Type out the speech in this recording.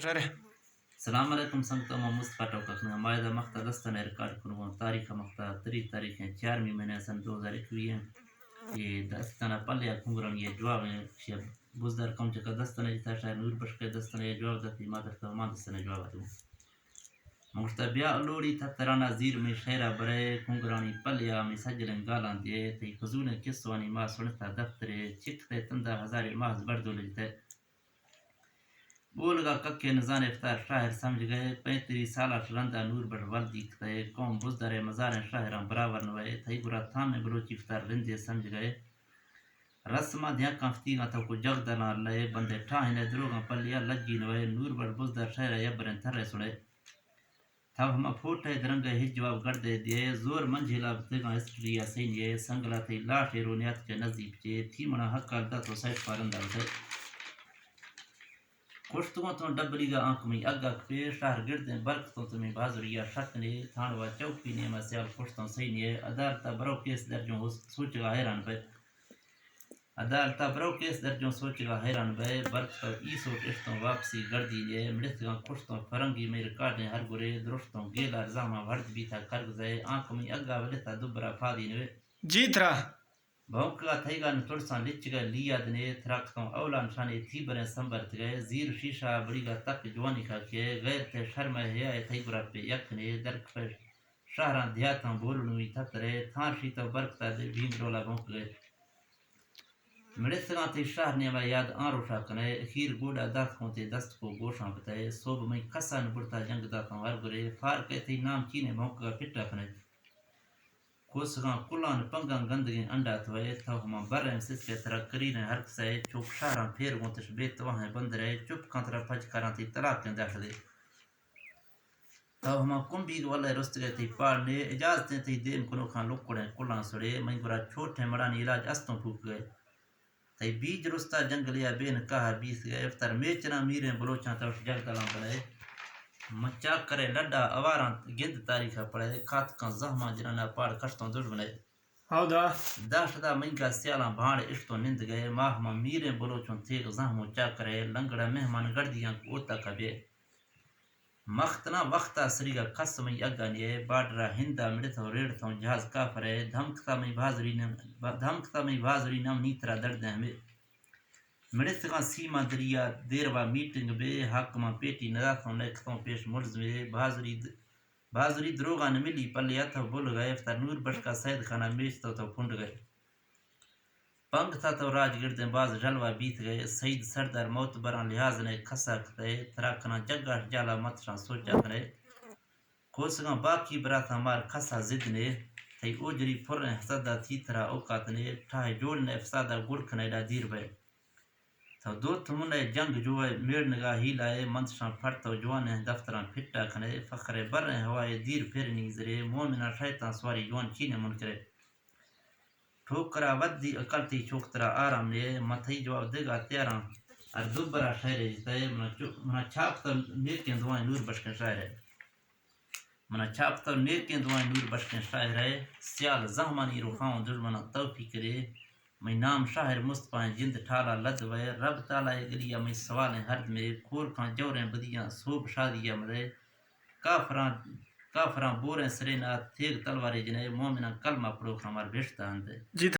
Rare. السلام علیکم سنگتوں میں مصطفیٰ ٹوکخنا مائدہ مقطع دستان ریکارڈ کروں تاریخ مقطع 3 تاریخیں 4 مہینے سن 2021 یہ دستانہ پلیا کنگران یہ جواب ہیں شیب بزدار کم چکا دستانہ جتا شاید نور بشکے دستانہ یہ جواب داتی مادر تامان دستانہ جواب دوں مجھتا بیا علوڑی تھا ترانا زیر میں شہرہ برے کنگرانی پلیا میں سجلن گالان دیئے تی خزون کسوانی ماہ سنتا دفترے چکتے تندہ ہزاری ماہ بردو لجتے بولگا ککے نظان افطار شاہر سمجھ گئے 35 سالہ شلندہ نور بڑھ والدی کتے قوم بزدر مزار شاہران براور نوئے تھئی برا تھامے بلوچی افطار لندے سمجھ گئے رسمہ دیا کانفتیگاں تو کو جگ دلان لئے بندے ٹھاہنے دروگاں پلیا لگی نوئے نور بڑھ بزدر شاہرہ یبرن تھرے سنے تھا ہما پھوٹے درنگے ہی جواب گڑ دے دیئے زور منجھلا بتگاں اسٹریا سینیے سنگلا تھی لاٹے رونیات کے نزیب چے تھی منا حق دا تو سیٹ پارندہ ہوتے کشتوں تو ڈبلی گا آنکھ میں اگاک پہ شہر گردیں برکتوں تمہیں بازریا شکنے تھانوا چوکی نے مسیال کشتوں سینیے عدالتہ برو کیس درجوں سوچ گا حیران بے عدالتہ برو کیس درجوں سوچ گا حیران بے برکتوں ایسو ٹشتوں واپسی گردی لے مڑتگاں کشتوں فرنگی میں ریکارڈیں ہر گرے درشتوں گیلا رزامہ بھرد بیتا کرگزے آنکھ میں اگا ولیتا دبرا فادی نوے جیت رہا بھونکا تھیگا نترسان لچ گئے لیاد نے تھراکتوں اولان شانے تھی برے سنبرت گئے زیر شیشہ بڑی گا تک جوانی کا کیے غیر تے شرم ہے تھی برا پہ یک نے درک پر شہران دیاتاں بولنوی تھترے تھان شیتا برکتا دے بھیم رولا بھونک گئے مڑسگاں تے شہر نے میں یاد آن روشا کنے اخیر گوڑا دات کھونتے دست کو گوشاں بتائے صوب میں کسان بڑتا جنگ داتاں ہر گرے فار کہتے نام چینے بھونک گا پٹا کنے کوسگاں کلان پنگاں گندگیں انڈات ہوئے تھا ہما برائم سس کے طرح کرین حرک سے چوک شہران پھیر گونتش بیت وہاں بندرے چپ کانترا پھج کران تھی طلاق کے داشت دے تھا ہما کمبیگ والے رست گئے تھی پارنے اجازتیں تھی دین کنو کھان لکڑیں کلان سڑے میں برا چھوٹے مڑانی علاج استوں پھوک گئے تھی بیج رستا جنگلیا بین کہا بیس گئے افتر میچنا میریں بلوچاں توش جگ دلان پڑے مچاک کرے لڈا اواران گند تاریخہ پڑے کھاتکاں زہماں جنانا پاڑ کشتوں دشمنے ہاو دا داشتہ منگا سیالاں بھاڑ اشتوں نند گئے ماہ ماں میریں بلوچوں تھیگ زہموں چاکرے لنگڑا مہمان گردیاں اوتا کبے مختنا وقتا سریگا قسمی اگانیے باڈرا ہندا مڑتوں ریڑتوں جہاز کافرے دھمکتا میں بازری نم نیترا دردیں ہمیں مڑتگاں سیما دریا دیروا میٹنگ بے حاکماں پیٹی نراتوں لیکھتوں پیش مرز میں بازری دروگاں ملی پلیا تو بول گئے افتر نور بشکا سید خانہ میچتو تو پھنڈ گئے پنگ تھا تو راج گردیں باز جلوہ بیت گئے سید سردار موتبران لحاظ نے کھسا کھتے تراکنا جگاش جالا متشان سوچا کنے کوسگاں باقی براتاں مار کھسا زد نے تھی اوجری پھریں حسدہ تھی ترا اوقات نے ٹھائے جوڑنے افسادہ گڑکنے ڈا دیر بے تو دو تمنے جنگ جوئے میڑنگا ہی لائے منتشان پھڑتو جوانے دفتران پھٹا کھنے فخر بریں ہوائے دیر پھرنی زرے مومنہ شیطان سواری جوان چینے منکرے ٹھوکرا ودی اکلتی چوکترا آرام نے متھی جواب دے گا تیاران اور دوبرا شہرے جتے منا چھاپتا نیکیں دعائیں نور بشکن شاعر ہے منا چھاپتا نیکیں دعائیں نور بشکن شاعر ہے سیال زہمانی روحاؤں دشمنہ توفیق کرے میں نام شاہر مصطفیٰ جند ٹھالا لد وے رب تعالیٰ گلیا میں سوالیں ہرد میں کھور کھان جوریں بدیاں صوب شادیاں مدے کافران بوریں سرینا تھیگ تلوارے جنے مومنہ کلمہ پڑو ہمار بھیشتا ہندے